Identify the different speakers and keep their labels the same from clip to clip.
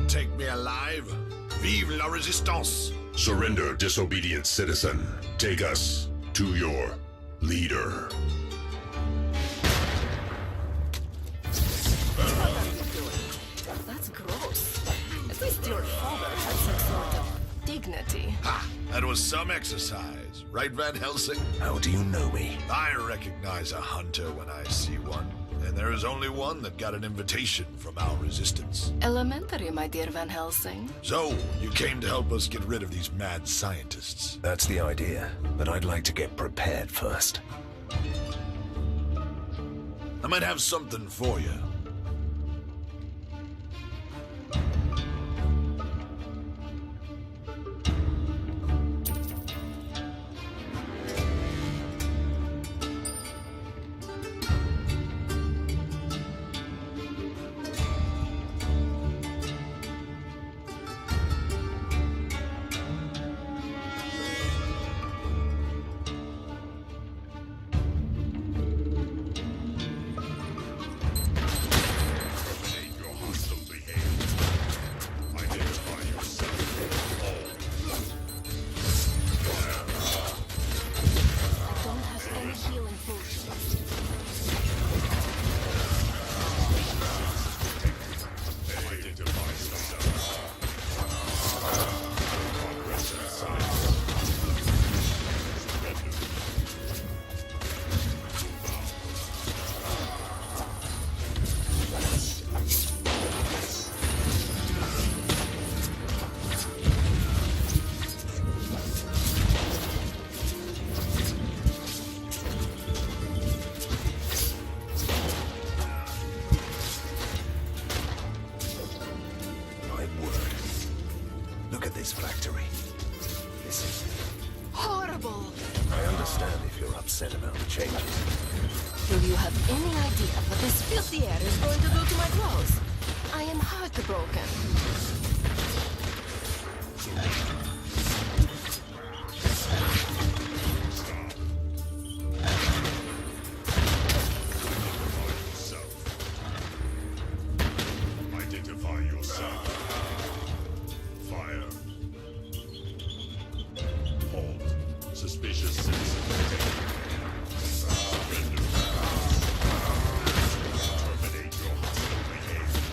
Speaker 1: Take me alive. Vive la résistance.
Speaker 2: Surrender, disobedient citizen. Take us to your leader.
Speaker 3: That's gross. At least your father had some sort of dignity.
Speaker 1: Ha! That was some exercise. Right, Van Helsing?
Speaker 4: How do you know me?
Speaker 1: I recognize a hunter when I see one. And there is only one that got an invitation from our resistance.
Speaker 3: Elementary, my dear Van Helsing.
Speaker 1: So, you came to help us get rid of these mad scientists.
Speaker 4: That's the idea, but I'd like to get prepared first.
Speaker 1: I might have something for you.
Speaker 4: Factory. This is
Speaker 3: Horrible!
Speaker 4: I understand if you're upset about the changes.
Speaker 3: Do you have any idea what this filthy air is going to do to my clothes? I am heartbroken.
Speaker 2: Identify yourself. Fire. Hold. Suspicious citizen detected. Surrender. Terminate your hostile behavior.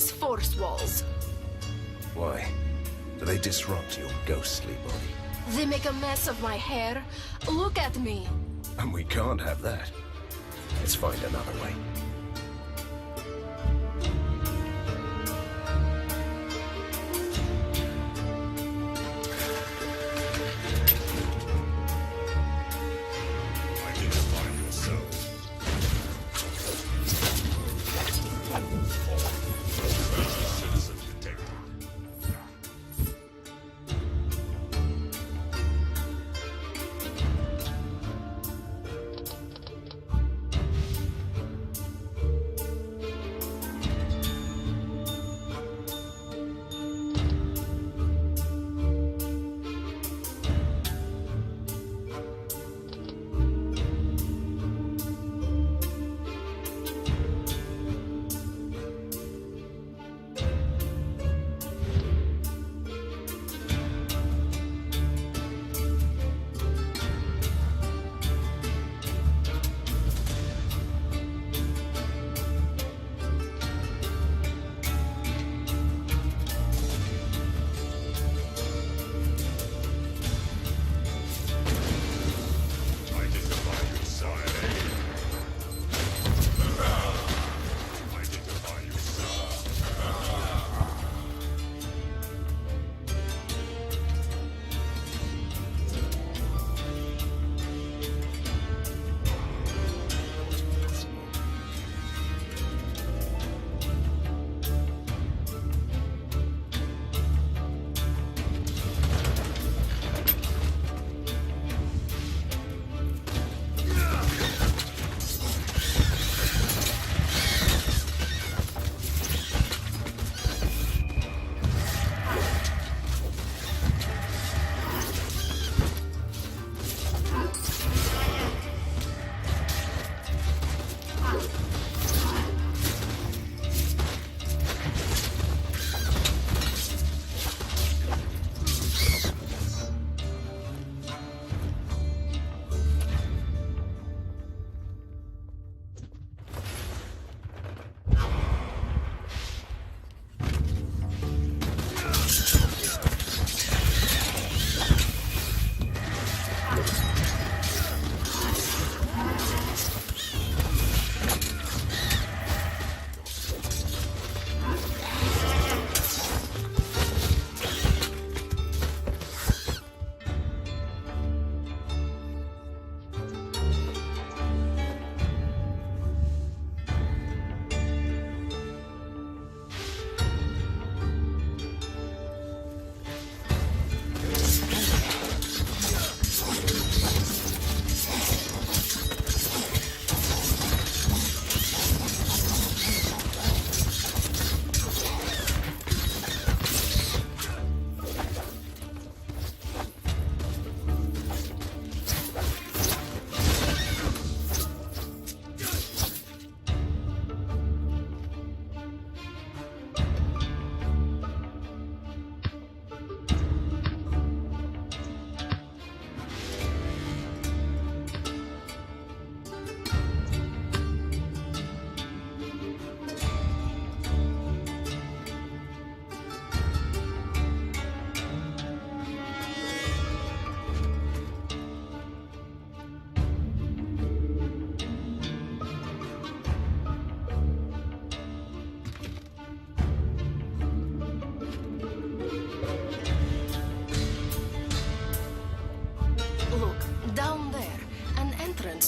Speaker 3: these force walls.
Speaker 4: Why? Do they disrupt your ghostly body?
Speaker 3: They make a mess of my hair. Look at me.
Speaker 4: And we can't have that. Let's find another way.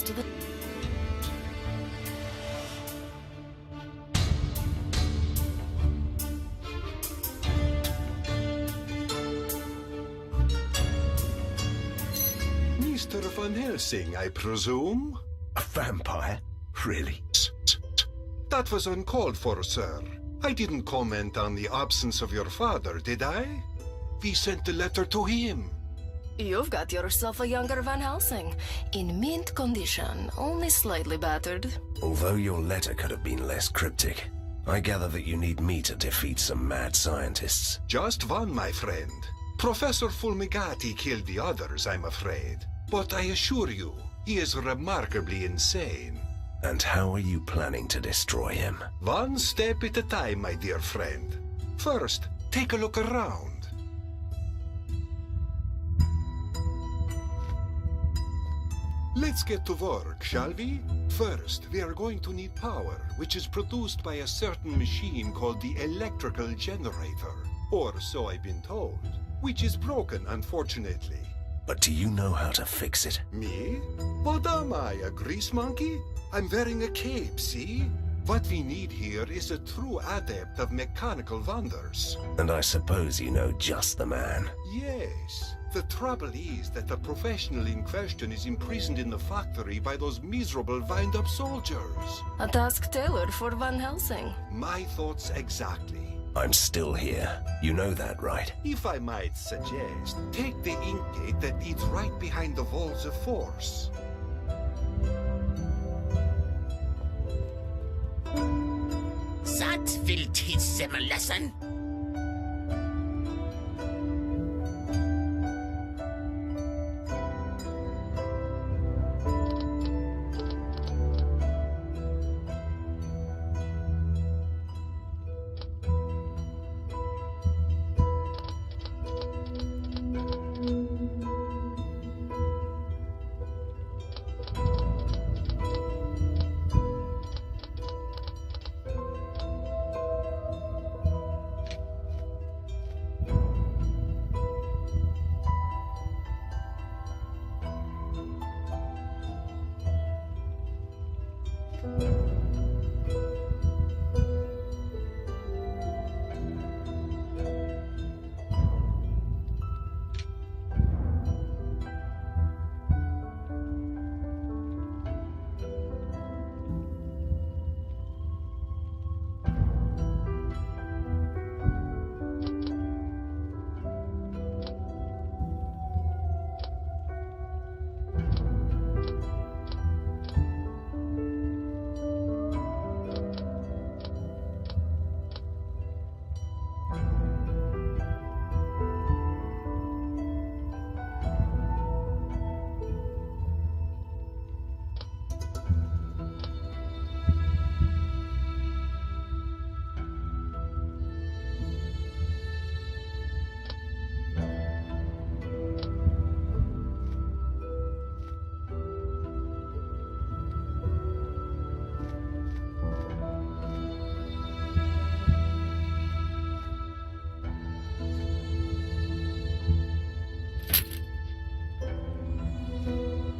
Speaker 3: to the...
Speaker 5: Mr. Van Helsing, I presume?
Speaker 4: A vampire? Really?
Speaker 5: That was uncalled for, sir. I didn't comment on the absence of your father, did I? We sent a letter to him.
Speaker 3: You've got yourself a younger Van Helsing. In mint condition, only slightly battered.
Speaker 4: Although your letter could have been less cryptic, I gather that you need me to defeat some mad scientists.
Speaker 5: Just one, my friend. Professor Fulmigati killed the others, I'm afraid. But I assure you, he is remarkably insane.
Speaker 4: And how are you planning to destroy him?
Speaker 5: One step at a time, my dear friend. First, take a look around. Let's get to work, shall we? First, we are going to need power, which is produced by a certain machine called the electrical generator. Or so I've been told. Which is broken, unfortunately.
Speaker 4: But do you know how to fix it?
Speaker 5: Me? What am I, a grease monkey? I'm wearing a cape, see? What we need here is a true adept of mechanical wonders.
Speaker 4: And I suppose you know just the man.
Speaker 5: Yes. The trouble is that the professional in question is imprisoned in the factory by those miserable wind-up soldiers.
Speaker 3: A task tailored for Van Helsing.
Speaker 5: My thoughts exactly.
Speaker 4: I'm still here. You know that, right?
Speaker 5: If I might suggest, take the ink gate that leads right behind the walls of force.
Speaker 6: That will teach them a lesson.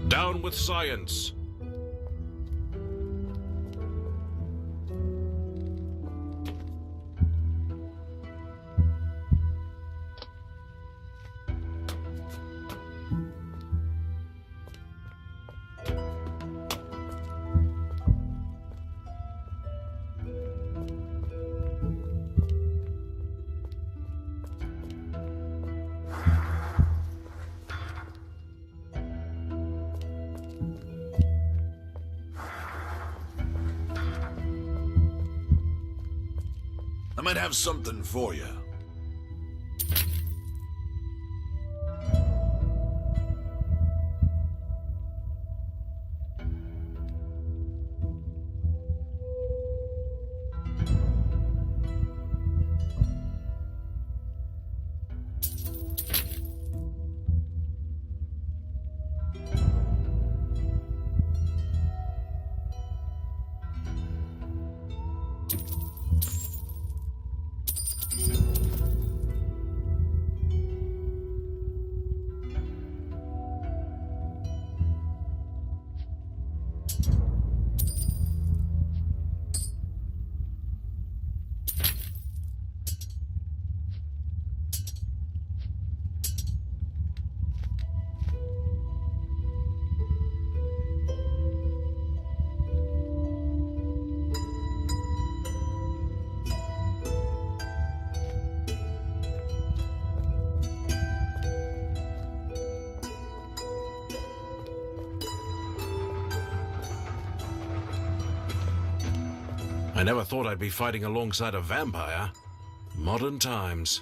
Speaker 7: Down with science!
Speaker 1: I might have something for you.
Speaker 7: I never thought I'd be fighting alongside a vampire. Modern times.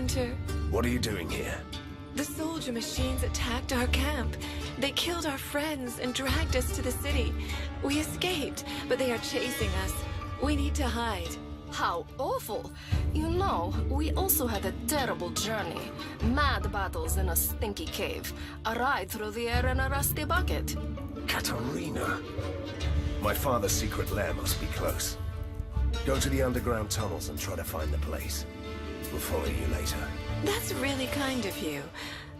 Speaker 3: Hunter.
Speaker 4: What are you doing here?
Speaker 3: The soldier machines attacked our camp. They killed our friends and dragged us to the city. We escaped, but they are chasing us. We need to hide.
Speaker 8: How awful! You know, we also had a terrible journey. Mad battles in a stinky cave. A ride through the air in a rusty bucket.
Speaker 4: Katerina. My father's secret lair must be close. Go to the underground tunnels and try to find the place. We'll follow you later.
Speaker 3: That's really kind of you.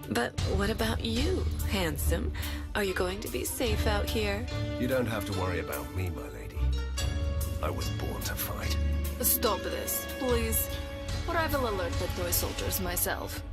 Speaker 3: But what about you, handsome? Are you going to be safe out here?
Speaker 4: You don't have to worry about me, my lady. I was born to fight.
Speaker 8: Stop this, please. Or I will alert the toy soldiers myself.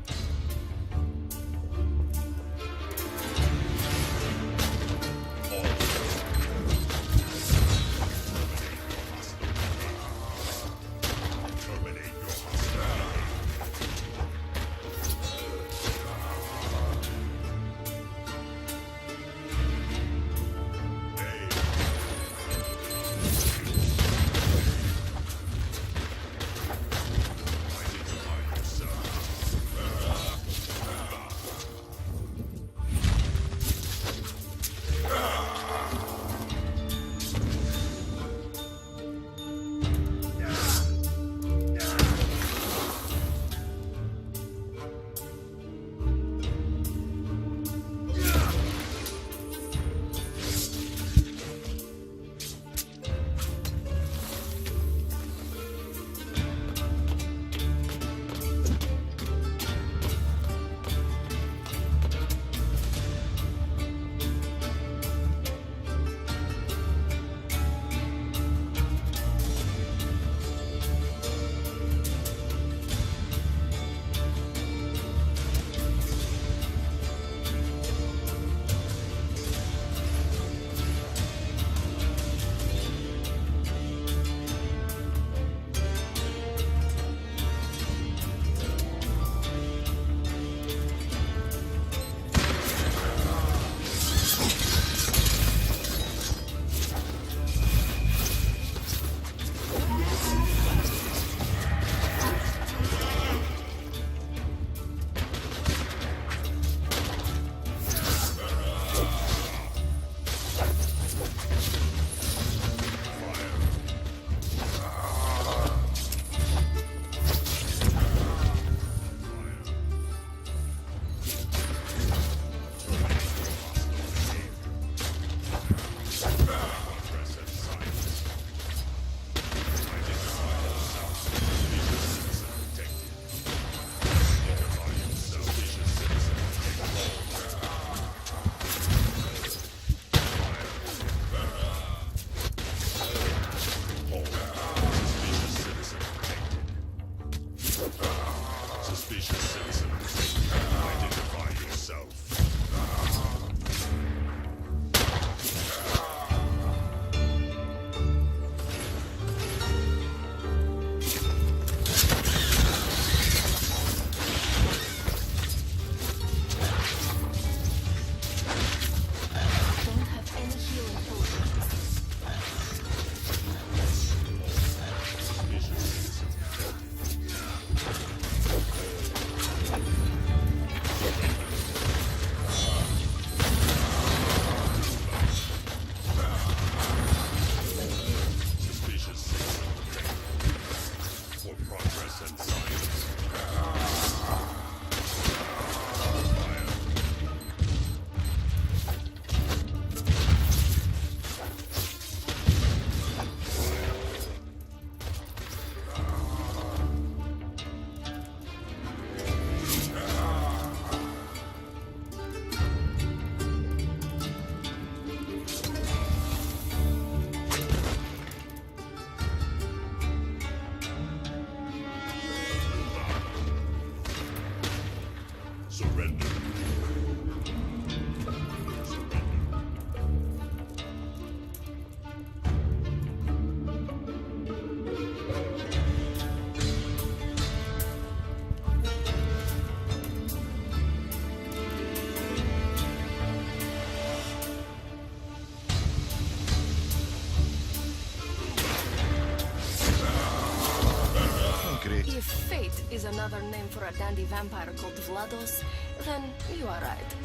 Speaker 8: If fate is another name for a dandy vampire called Vlados, then you are right.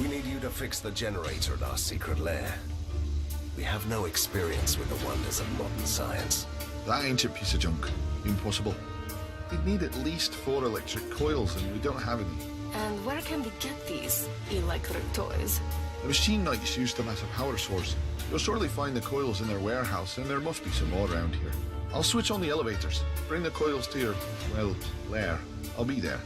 Speaker 4: We need you to fix the generator at our secret lair. We have no experience with the wonders of modern science.
Speaker 1: That ancient piece of junk. Impossible. We'd need at least 4 electric coils, and we don't have any.
Speaker 8: And where can we get these electric toys?
Speaker 1: The machine knights used them as a power source. You'll surely find the coils in their warehouse, and there must be some more around here. I'll switch on the elevators. Bring the coils to your, well, lair. I'll be there.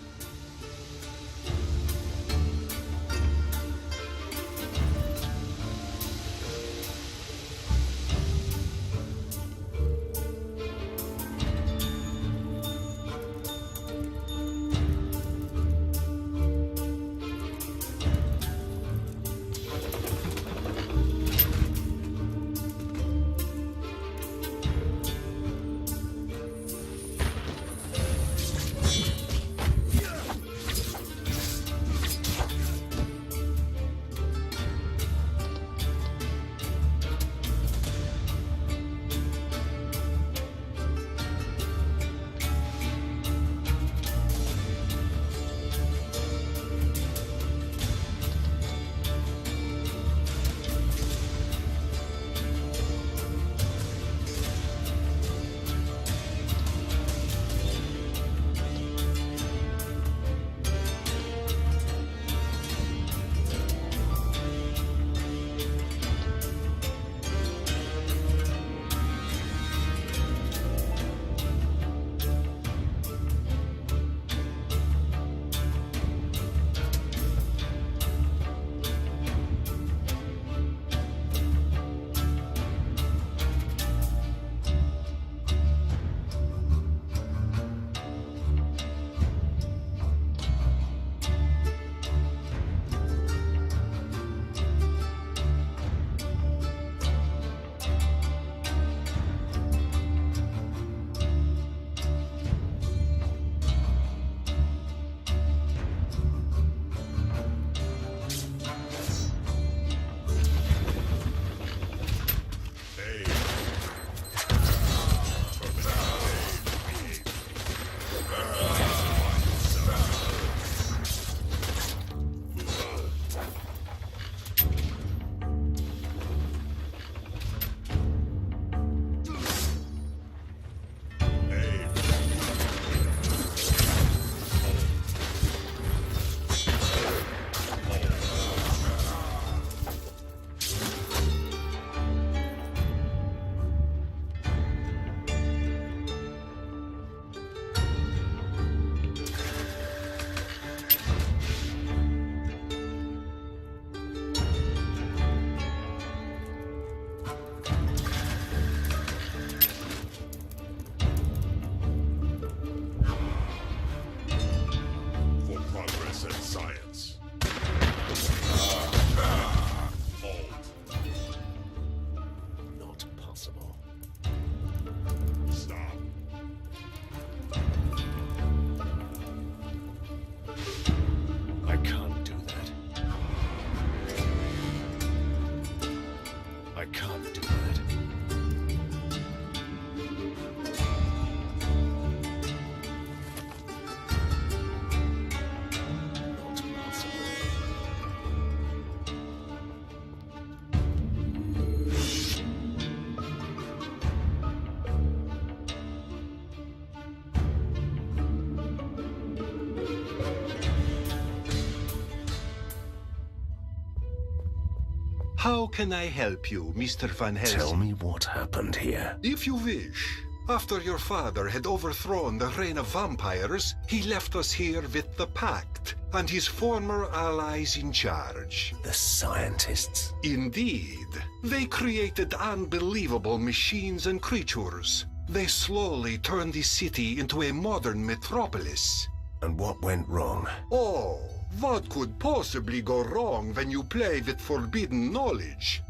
Speaker 5: How can I help you, Mr. Van Helsing?
Speaker 4: Tell me what happened here.
Speaker 5: If you wish. After your father had overthrown the reign of vampires, he left us here with the Pact and his former allies in charge.
Speaker 4: The scientists?
Speaker 5: Indeed. They created unbelievable machines and creatures. They slowly turned the city into a modern metropolis.
Speaker 4: And what went wrong?
Speaker 5: Oh, what could possibly go wrong when you play with forbidden knowledge?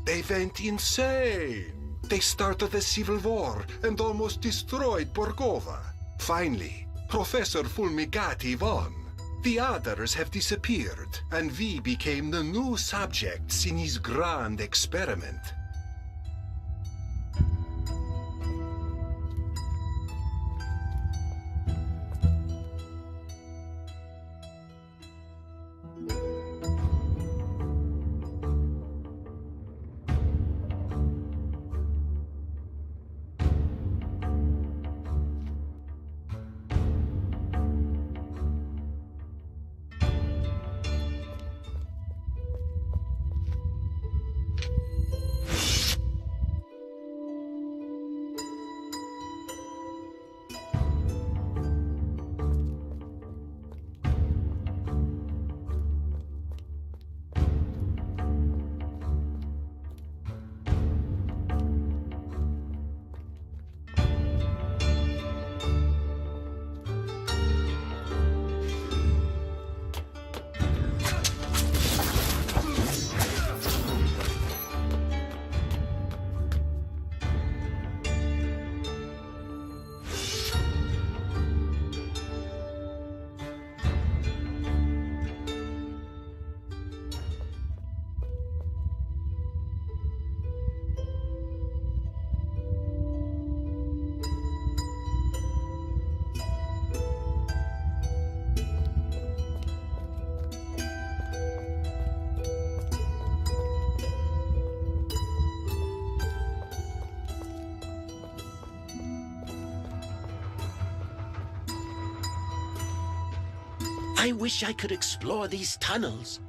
Speaker 5: They went insane. They started a civil war and almost destroyed Borgova. Finally, Professor Fulmigati won. The others have disappeared, and we became the new subjects in his grand experiment.
Speaker 6: I wish I could explore these tunnels.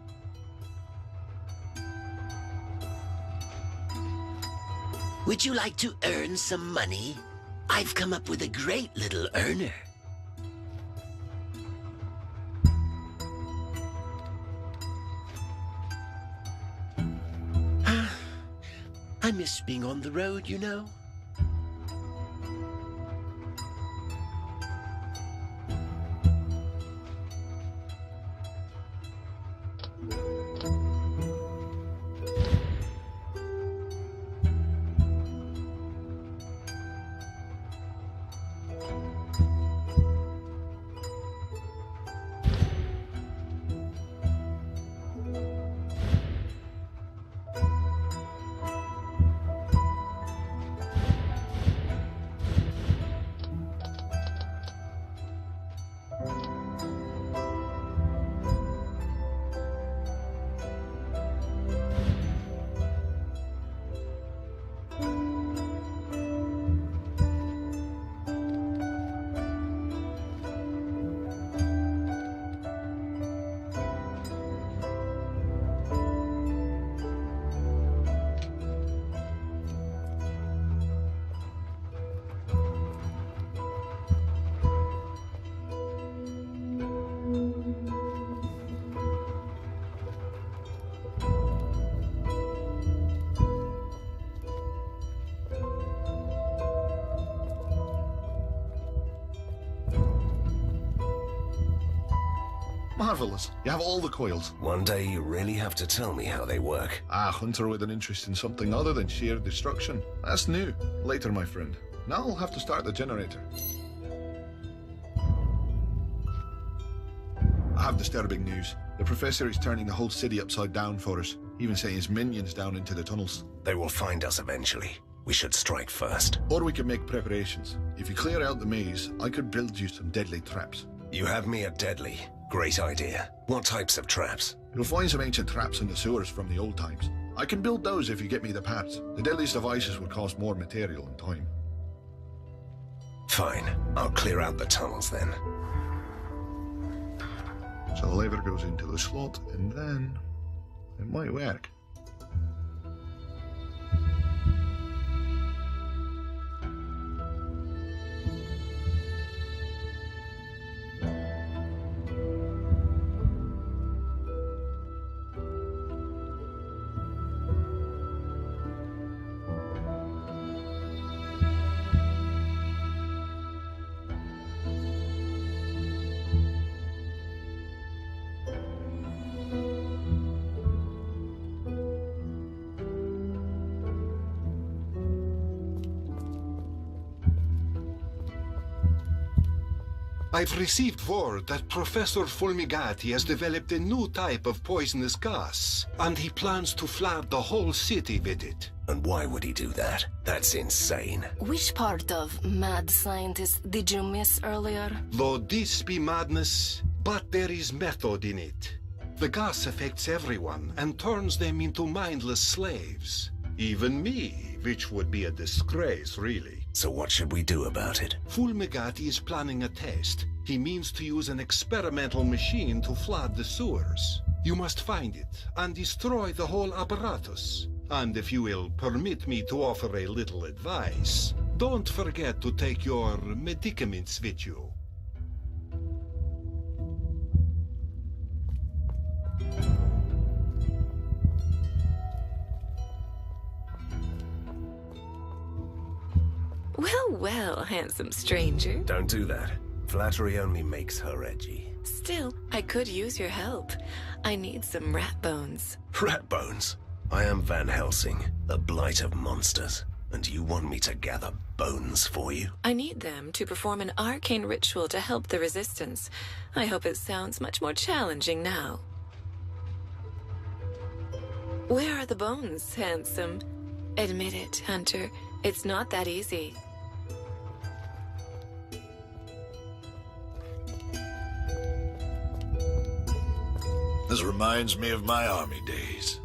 Speaker 6: Would you like to earn some money? I've come up with a great little earner. I miss being on the road, you know.
Speaker 1: Marvelous. You have all the coils.
Speaker 4: One day you really have to tell me how they work.
Speaker 1: Ah, hunter with an interest in something other than sheer destruction. That's new. Later, my friend. Now I'll have to start the generator. I have disturbing news. The professor is turning the whole city upside down for us, even sending his minions down into the tunnels.
Speaker 4: They will find us eventually. We should strike first.
Speaker 1: Or we can make preparations. If you clear out the maze, I could build you some deadly traps.
Speaker 4: You have me at deadly. Great idea. What types of traps?
Speaker 1: You'll find some ancient traps in the sewers from the old times. I can build those if you get me the parts. The deadliest devices would cost more material and time.
Speaker 4: Fine. I'll clear out the tunnels then.
Speaker 1: So the lever goes into the slot, and then it might work.
Speaker 5: I've received word that Professor Fulmigati has developed a new type of poisonous gas, and he plans to flood the whole city with it.
Speaker 4: And why would he do that? That's insane.
Speaker 8: Which part of mad scientist did you miss earlier?
Speaker 5: Though this be madness, but there is method in it. The gas affects everyone and turns them into mindless slaves. Even me, which would be a disgrace, really.
Speaker 4: So what should we do about it?
Speaker 5: Fulmigati is planning a test. He means to use an experimental machine to flood the sewers. You must find it and destroy the whole apparatus. And if you will permit me to offer a little advice, don't forget to take your medicaments with you.
Speaker 3: Well, well, handsome stranger.
Speaker 4: Don't do that. Flattery only makes her edgy.
Speaker 3: Still, I could use your help. I need some rat bones.
Speaker 4: Rat bones? I am Van Helsing, the blight of monsters. And you want me to gather bones for you?
Speaker 3: I need them to perform an arcane ritual to help the resistance. I hope it sounds much more challenging now. Where are the bones, handsome? Admit it, Hunter. It's not that easy.
Speaker 9: This reminds me of my army days.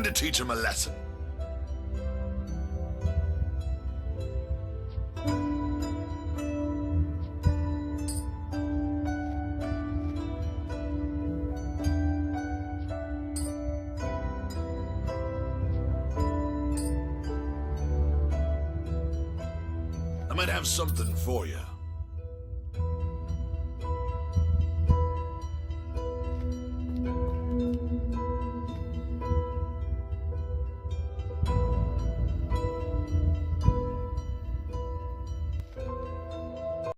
Speaker 9: to teach him a lesson. I might have something for you.